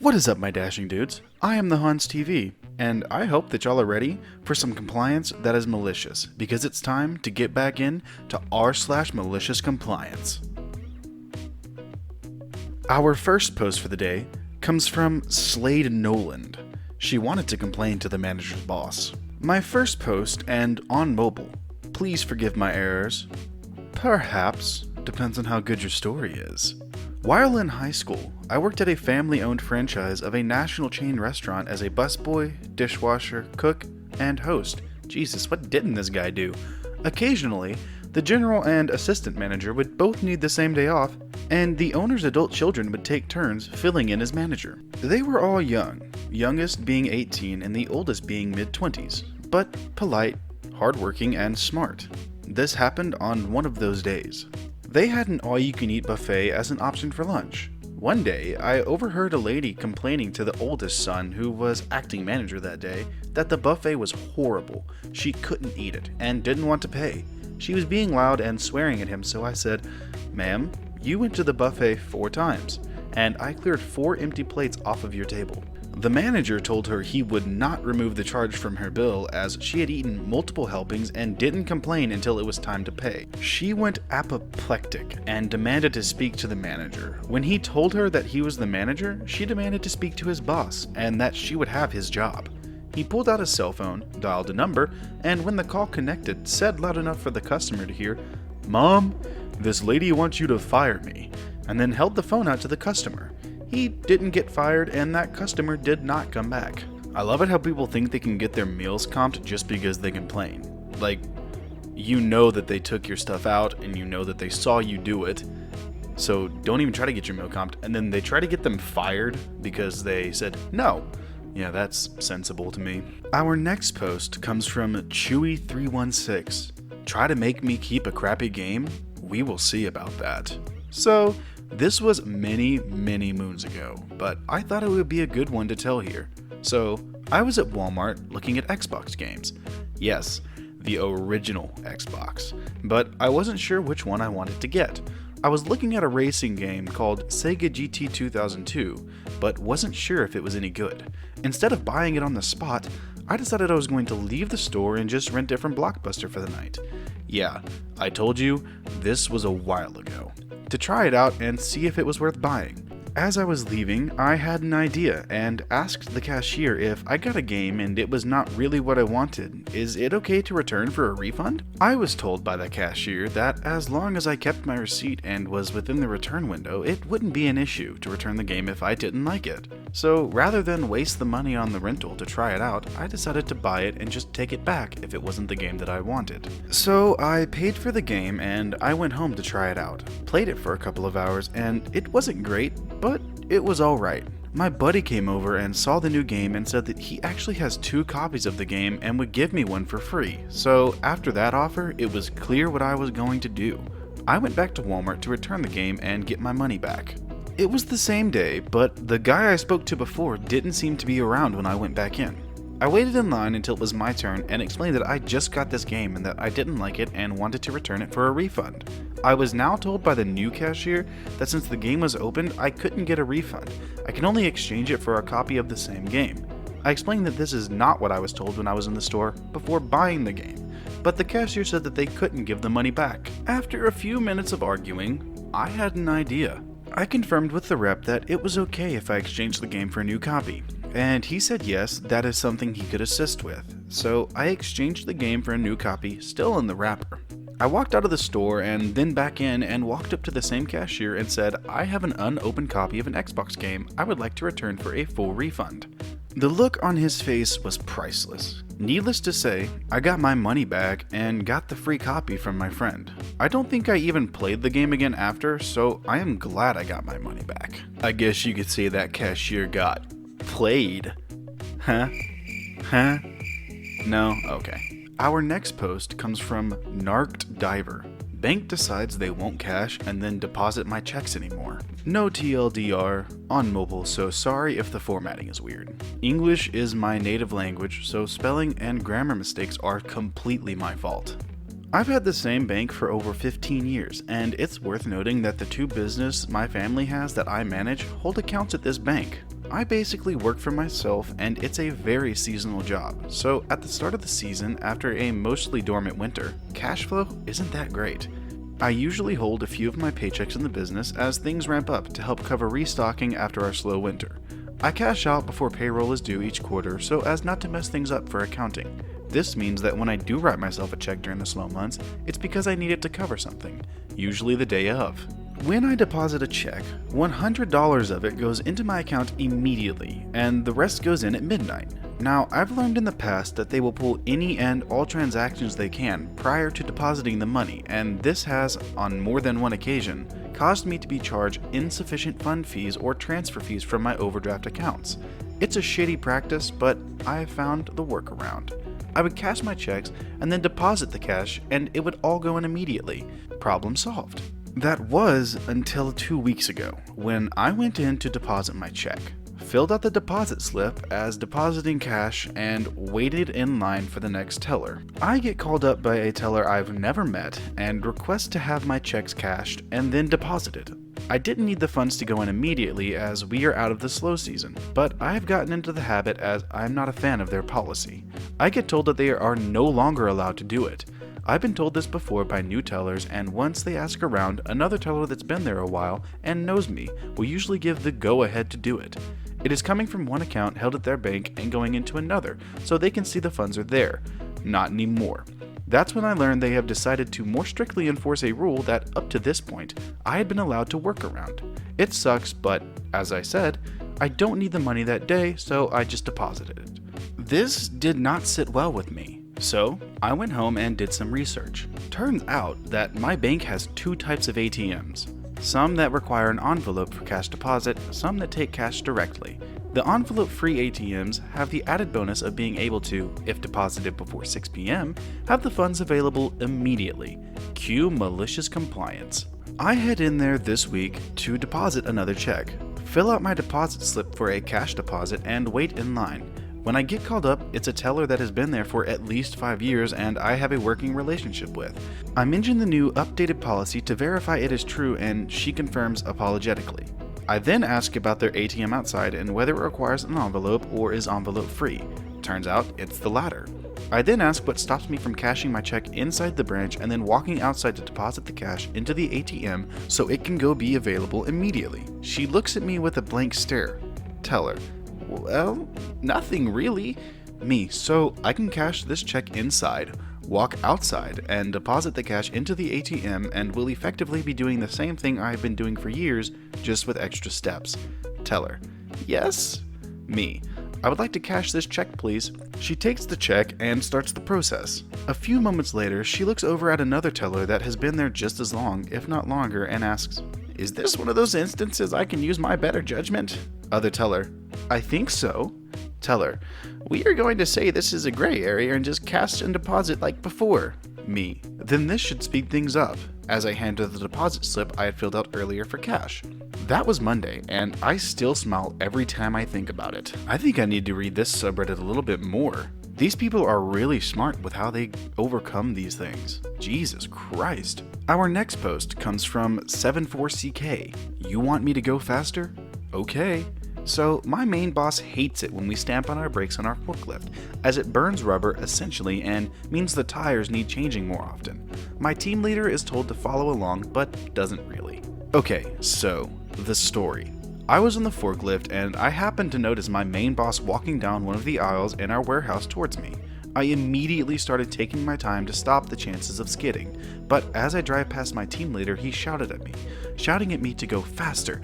What is up, my dashing dudes? I am TheHanzTv, and I hope that y'all are ready for some compliance that is malicious, because it's time to get back in to r/malicious compliance. Our first post for the day comes from Slade Noland. She wanted to complain to the manager's boss. My first post, and on mobile. Please forgive my errors. Perhaps, depends on how good your story is. While in high school, I worked at a family-owned franchise of a national chain restaurant as a busboy, dishwasher, cook, and host. Jesus, what didn't this guy do? Occasionally, the general and assistant manager would both need the same day off, and the owner's adult children would take turns filling in as manager. They were all young, youngest being 18 and the oldest being mid-20s, but polite, hardworking, and smart. This happened on one of those days. They had an all-you-can-eat buffet as an option for lunch. One day, I overheard a lady complaining to the oldest son, who was acting manager that day, that the buffet was horrible. She couldn't eat it and didn't want to pay. She was being loud and swearing at him, so I said, "Ma'am, you went to the buffet 4 times, and I cleared 4 empty plates off of your table." The manager told her he would not remove the charge from her bill as she had eaten multiple helpings and didn't complain until it was time to pay. She went apoplectic and demanded to speak to the manager. When he told her that he was the manager, she demanded to speak to his boss and that she would have his job. He pulled out his cell phone, dialed a number, and when the call connected, said loud enough for the customer to hear, "Mom, this lady wants you to fire me," and then held the phone out to the customer. He didn't get fired, and that customer did not come back. I love it how people think they can get their meals comped just because they complain. Like, you know that they took your stuff out, and you know that they saw you do it, so don't even try to get your meal comped, and then they try to get them fired because they said no. Yeah, that's sensible to me. Our next post comes from Chewy316. Try to make me keep a crappy game? We will see about that. So, this was many moons ago, but I thought it would be a good one to tell here. So, I was at Walmart looking at Xbox games. Yes, the original Xbox, but I wasn't sure which one I wanted to get. I was looking at a racing game called Sega GT 2002, but wasn't sure if it was any good. Instead of buying it on the spot, I decided I was going to leave the store and just rent it from Blockbuster for the night. Yeah, I told you, this was a while ago. To try it out and see if it was worth buying. As I was leaving, I had an idea and asked the cashier if I got a game and it was not really what I wanted, is it okay to return for a refund? I was told by the cashier that as long as I kept my receipt and was within the return window, it wouldn't be an issue to return the game if I didn't like it. So rather than waste the money on the rental to try it out, I decided to buy it and just take it back if it wasn't the game that I wanted. So I paid for the game and I went home to try it out. Played it for a couple of hours and it wasn't great, but it was alright. My buddy came over and saw the new game and said that he actually has 2 copies of the game and would give me one for free. So after that offer, it was clear what I was going to do. I went back to Walmart to return the game and get my money back. It was the same day, but the guy I spoke to before didn't seem to be around when I went back in. I waited in line until it was my turn and explained that I just got this game and that I didn't like it and wanted to return it for a refund. I was now told by the new cashier that since the game was opened, I couldn't get a refund. I can only exchange it for a copy of the same game. I explained that this is not what I was told when I was in the store before buying the game, but the cashier said that they couldn't give the money back. After a few minutes of arguing, I had an idea. I confirmed with the rep that it was okay if I exchanged the game for a new copy, and he said yes, that is something he could assist with. So I exchanged the game for a new copy, still in the wrapper. I walked out of the store and then back in and walked up to the same cashier and said, "I have an unopened copy of an Xbox game I would like to return for a full refund." The look on his face was priceless. Needless to say, I got my money back and got the free copy from my friend. I don't think I even played the game again after, so I am glad I got my money back. I guess you could say that cashier got played. Huh? No? Okay. Our next post comes from Narked Diver. Bank decides they won't cash and then deposit my checks anymore. No TLDR, on mobile, so sorry if the formatting is weird. English is my native language, so spelling and grammar mistakes are completely my fault. I've had the same bank for over 15 years, and it's worth noting that the 2 businesses my family has that I manage hold accounts at this bank. I basically work for myself and it's a very seasonal job, so at the start of the season, after a mostly dormant winter, cash flow isn't that great. I usually hold a few of my paychecks in the business as things ramp up to help cover restocking after our slow winter. I cash out before payroll is due each quarter so as not to mess things up for accounting. This means that when I do write myself a check during the slow months, it's because I need it to cover something, usually the day of. When I deposit a check, $100 of it goes into my account immediately, and the rest goes in at midnight. Now, I've learned in the past that they will pull any and all transactions they can prior to depositing the money, and this has, on more than one occasion, caused me to be charged insufficient fund fees or transfer fees from my overdraft accounts. It's a shitty practice, but I have found the workaround. I would cash my checks and then deposit the cash, and it would all go in immediately. Problem solved. That was until 2 weeks ago, when I went in to deposit my check, filled out the deposit slip as depositing cash, and waited in line for the next teller. I get called up by a teller I've never met and request to have my checks cashed and then deposited. I didn't need the funds to go in immediately as we are out of the slow season, but I've gotten into the habit as I'm not a fan of their policy. I get told that they are no longer allowed to do it. I've been told this before by new tellers, and once they ask around, another teller that's been there a while and knows me will usually give the go-ahead to do it. It is coming from one account held at their bank and going into another, so they can see the funds are there. Not anymore. That's when I learned they have decided to more strictly enforce a rule that, up to this point, I had been allowed to work around. It sucks, but, as I said, I don't need the money that day, so I just deposited it. This did not sit well with me. So, I went home and did some research. Turns out that my bank has two types of ATMs. Some that require an envelope for cash deposit, some that take cash directly. The envelope-free ATMs have the added bonus of being able to, if deposited before 6 p.m., have the funds available immediately. Cue malicious compliance. I head in there this week to deposit another check, fill out my deposit slip for a cash deposit, and wait in line. When I get called up, it's a teller that has been there for at least 5 years and I have a working relationship with. I mention the new updated policy to verify it is true, and she confirms apologetically. I then ask about their ATM outside and whether it requires an envelope or is envelope free. Turns out it's the latter. I then ask what stops me from cashing my check inside the branch and then walking outside to deposit the cash into the ATM so it can go be available immediately. She looks at me with a blank stare. Teller: well, nothing really. Me: so I can cash this check inside, walk outside, and deposit the cash into the ATM, and will effectively be doing the same thing I've been doing for years, just with extra steps. Teller: yes. Me: I would like to cash this check, please. She takes the check and starts the process. A few moments later, she looks over at another teller that has been there just as long, if not longer, and asks, "Is this one of those instances I can use my better judgment?" Other teller: I think so. Teller: we are going to say this is a gray area and just cash and deposit like before. Me: then this should speed things up, as I hand her the deposit slip I had filled out earlier for cash. That was Monday, and I still smile every time I think about it. I think I need to read this subreddit a little bit more. These people are really smart with how they overcome these things. Jesus Christ. Our next post comes from 74CK. You want me to go faster? Okay. So, my main boss hates it when we stamp on our brakes on our forklift, as it burns rubber essentially and means the tires need changing more often. My team leader is told to follow along, but doesn't really. Okay, so, the story. I was in the forklift and I happened to notice my main boss walking down one of the aisles in our warehouse towards me. I immediately started taking my time to stop the chances of skidding, but as I drive past my team leader, he shouted at me, shouting at me to go faster,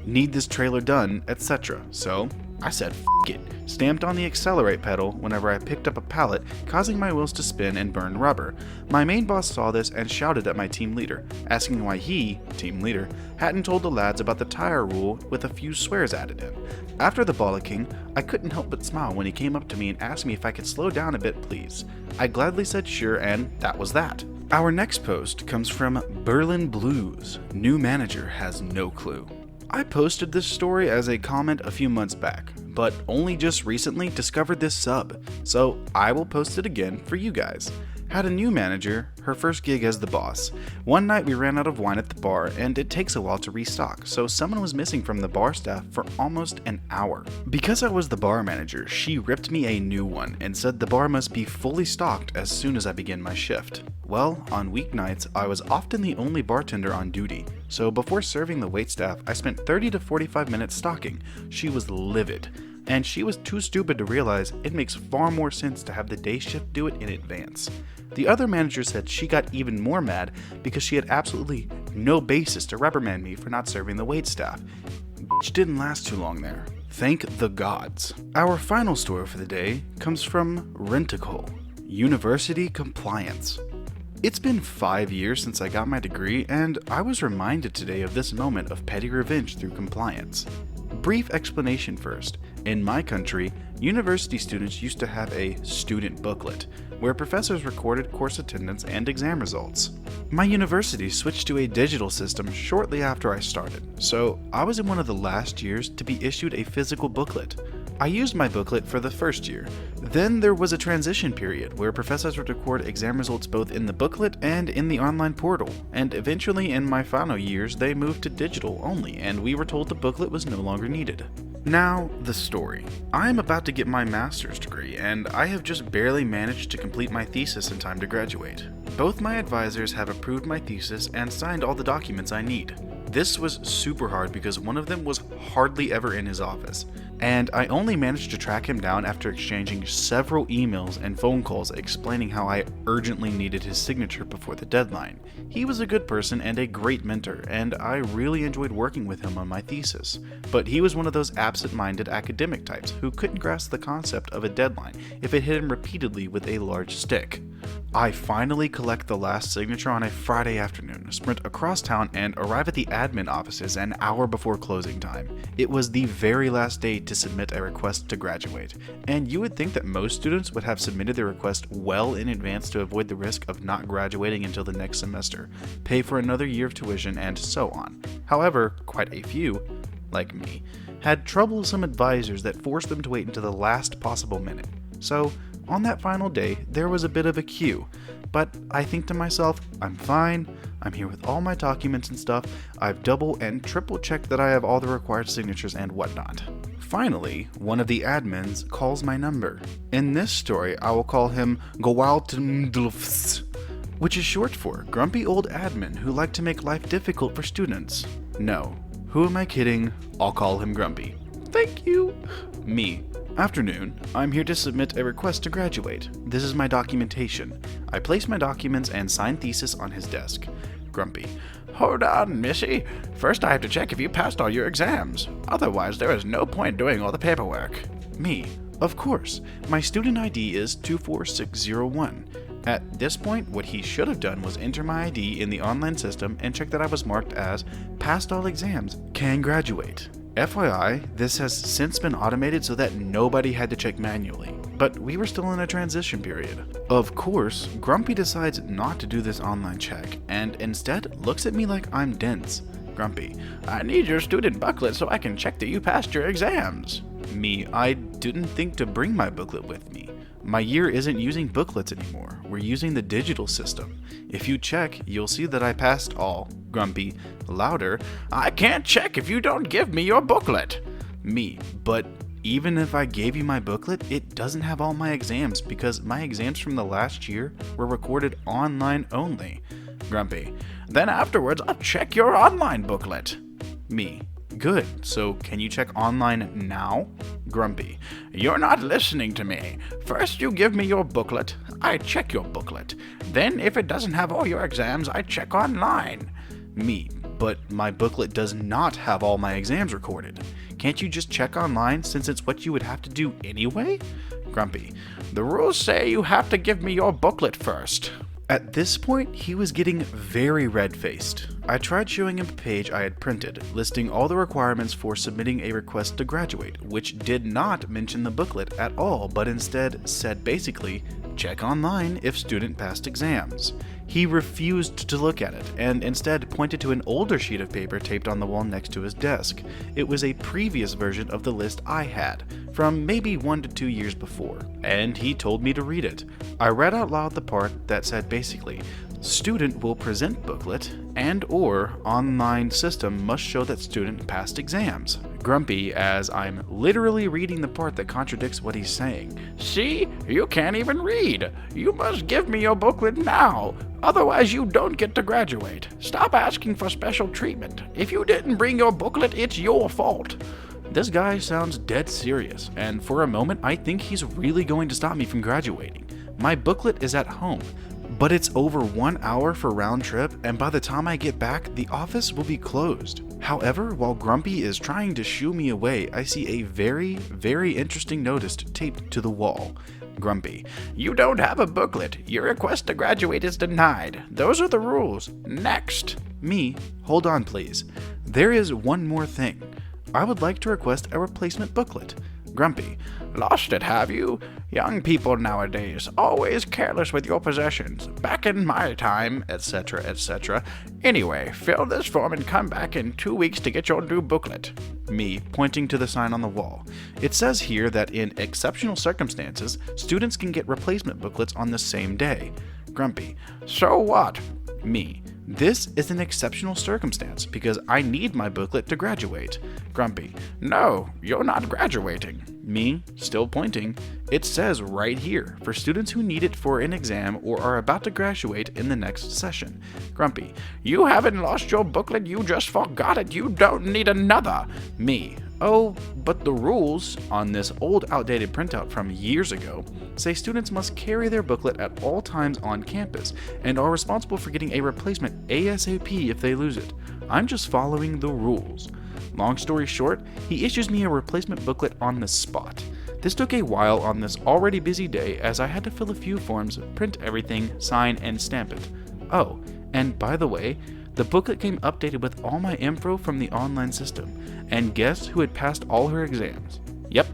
need this trailer done, etc. So I said f it, stamped on the accelerate pedal whenever I picked up a pallet, causing my wheels to spin and burn rubber. My main boss saw this and shouted at my team leader, asking why he, team leader, hadn't told the lads about the tire rule with a few swears added in. After the bollocking, I couldn't help but smile when he came up to me and asked me if I could slow down a bit, please. I gladly said sure, and that was that. Our next post comes from Berlin Blues. New manager has no clue. I posted this story as a comment a few months back, but only just recently discovered this sub, so I will post it again for you guys. Had a new manager, her first gig as the boss. One night we ran out of wine at the bar, and it takes a while to restock, so someone was missing from the bar staff for almost an hour. Because I was the bar manager, she ripped me a new one and said the bar must be fully stocked as soon as I begin my shift. Well, on weeknights, I was often the only bartender on duty, so before serving the waitstaff, I spent 30 to 45 minutes stocking. She was livid, and she was too stupid to realize it makes far more sense to have the day shift do it in advance. The other manager said she got even more mad because she had absolutely no basis to reprimand me for not serving the waitstaff. Which didn't last too long there. Thank the gods. Our final story for the day comes from Renticle, University Compliance. It's been 5 years since I got my degree, and I was reminded today of this moment of petty revenge through compliance. Brief explanation first. In my country, university students used to have a student booklet, where professors recorded course attendance and exam results. My university switched to a digital system shortly after I started, so I was in one of the last years to be issued a physical booklet. I used my booklet for the first year. Then there was a transition period where professors would record exam results both in the booklet and in the online portal, and eventually in my final years they moved to digital only, and we were told the booklet was no longer needed. Now, the story. I am about to get my master's degree, and I have just barely managed to complete my thesis in time to graduate. Both my advisors have approved my thesis and signed all the documents I need. This was super hard because one of them was hardly ever in his office, and I only managed to track him down after exchanging several emails and phone calls explaining how I urgently needed his signature before the deadline. He was a good person and a great mentor, and I really enjoyed working with him on my thesis. But he was one of those absent-minded academic types who couldn't grasp the concept of a deadline if it hit him repeatedly with a large stick. I finally collect the last signature on a Friday afternoon, sprint across town, and arrive at the admin offices an hour before closing time. It was the very last day to submit a request to graduate, and you would think that most students would have submitted their request well in advance to avoid the risk of not graduating until the next semester, pay for another year of tuition, and so on. However, quite a few, like me, had troublesome advisors that forced them to wait until the last possible minute. So, on that final day, there was a bit of a queue, but I think to myself, I'm fine, I'm here with all my documents and stuff, I've double and triple checked that I have all the required signatures and whatnot. Finally, one of the admins calls my number. In this story, I will call him Gowaltendlfs, which is short for grumpy old admin who like to make life difficult for students. No, who am I kidding? I'll call him Grumpy. Thank you. Me. Afternoon, I'm here to submit a request to graduate. This is my documentation. I place my documents and sign thesis on his desk. Grumpy. Hold on, missy. First I have to check if you passed all your exams. Otherwise, there is no point doing all the paperwork. Me. Of course. My student ID is 24601. At this point, what he should have done was enter my ID in the online system and check that I was marked as passed all exams, can graduate. FYI, this has since been automated so that nobody had to check manually, but we were still in a transition period. Of course, Grumpy decides not to do this online check, and instead looks at me like I'm dense. Grumpy, I need your student booklet so I can check that you passed your exams. Me, I didn't think to bring my booklet with me. My year isn't using booklets anymore, we're using the digital system. If you check, you'll see that I passed all. Grumpy, louder, I can't check if you don't give me your booklet. Me, but even if I gave you my booklet, it doesn't have all my exams because my exams from the last year were recorded online only. Grumpy, then afterwards I'll check your online booklet. Me, good, so can you check online now? Grumpy, you're not listening to me. First you give me your booklet, I check your booklet. Then if it doesn't have all your exams, I check online. Me, but my booklet does not have all my exams recorded. Can't you just check online since it's what you would have to do anyway? Grumpy, the rules say you have to give me your booklet first. At this point, he was getting very red-faced. I tried showing him a page I had printed, listing all the requirements for submitting a request to graduate, which did not mention the booklet at all, but instead said basically, check online if student passed exams. He refused to look at it, and instead pointed to an older sheet of paper taped on the wall next to his desk. It was a previous version of the list I had, from maybe 1 to 2 years before, and he told me to read it. I read out loud the part that said basically, student will present booklet and/or online system must show that student passed exams. Grumpy as I'm literally reading the part that contradicts what he's saying. See? You can't even read. You must give me your booklet now. Otherwise you don't get to graduate. Stop asking for special treatment. If you didn't bring your booklet, it's your fault. This guy sounds dead serious, and for a moment I think he's really going to stop me from graduating. My booklet is at home, but it's over 1 hour for round trip, and by the time I get back, the office will be closed. However, while Grumpy is trying to shoo me away, I see a very, very interesting notice taped to the wall. Grumpy: you don't have a booklet. Your request to graduate is denied. Those are the rules. Next. Me: hold on please. There is one more thing. I would like to request a replacement booklet. Grumpy: lost it, have you? Young people nowadays, always careless with your possessions. Back in my time, etc., etc. Anyway, fill this form and come back in 2 weeks to get your new booklet. Me, pointing to the sign on the wall. It says here that in exceptional circumstances, students can get replacement booklets on the same day. Grumpy: so what? Me: this is an exceptional circumstance because I need my booklet to graduate. Grumpy: no, you're not graduating. Me, still pointing: it says right here for students who need it for an exam or are about to graduate in the next session. Grumpy: you haven't lost your booklet, you just forgot it. You don't need another. Me: oh, but the rules on this old outdated printout from years ago say students must carry their booklet at all times on campus and are responsible for getting a replacement ASAP if they lose it. I'm just following the rules. Long story short, he issues me a replacement booklet on the spot. This took a while on this already busy day as I had to fill a few forms, print everything, sign, and stamp it. Oh, and by the way, the booklet came updated with all my info from the online system. And guess who had passed all her exams? Yep,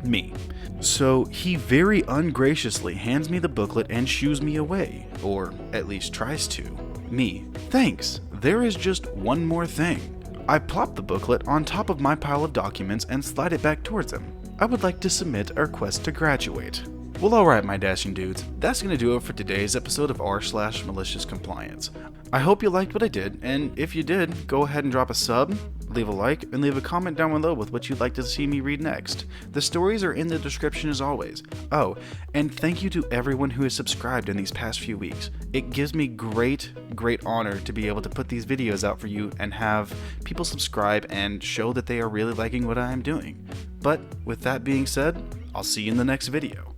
me. So he very ungraciously hands me the booklet and shoos me away, or at least tries to. Me: thanks, there is just one more thing. I plop the booklet on top of my pile of documents and slide it back towards him. I would like to submit a request to graduate. Well, alright my dashing dudes, that's going to do it for today's episode of r/MaliciousCompliance. I hope you liked what I did, and if you did, go ahead and drop a sub, leave a like, and leave a comment down below with what you'd like to see me read next. The stories are in the description as always. Oh, and thank you to everyone who has subscribed in these past few weeks. It gives me great honor to be able to put these videos out for you and have people subscribe and show that they are really liking what I am doing. But with that being said, I'll see you in the next video.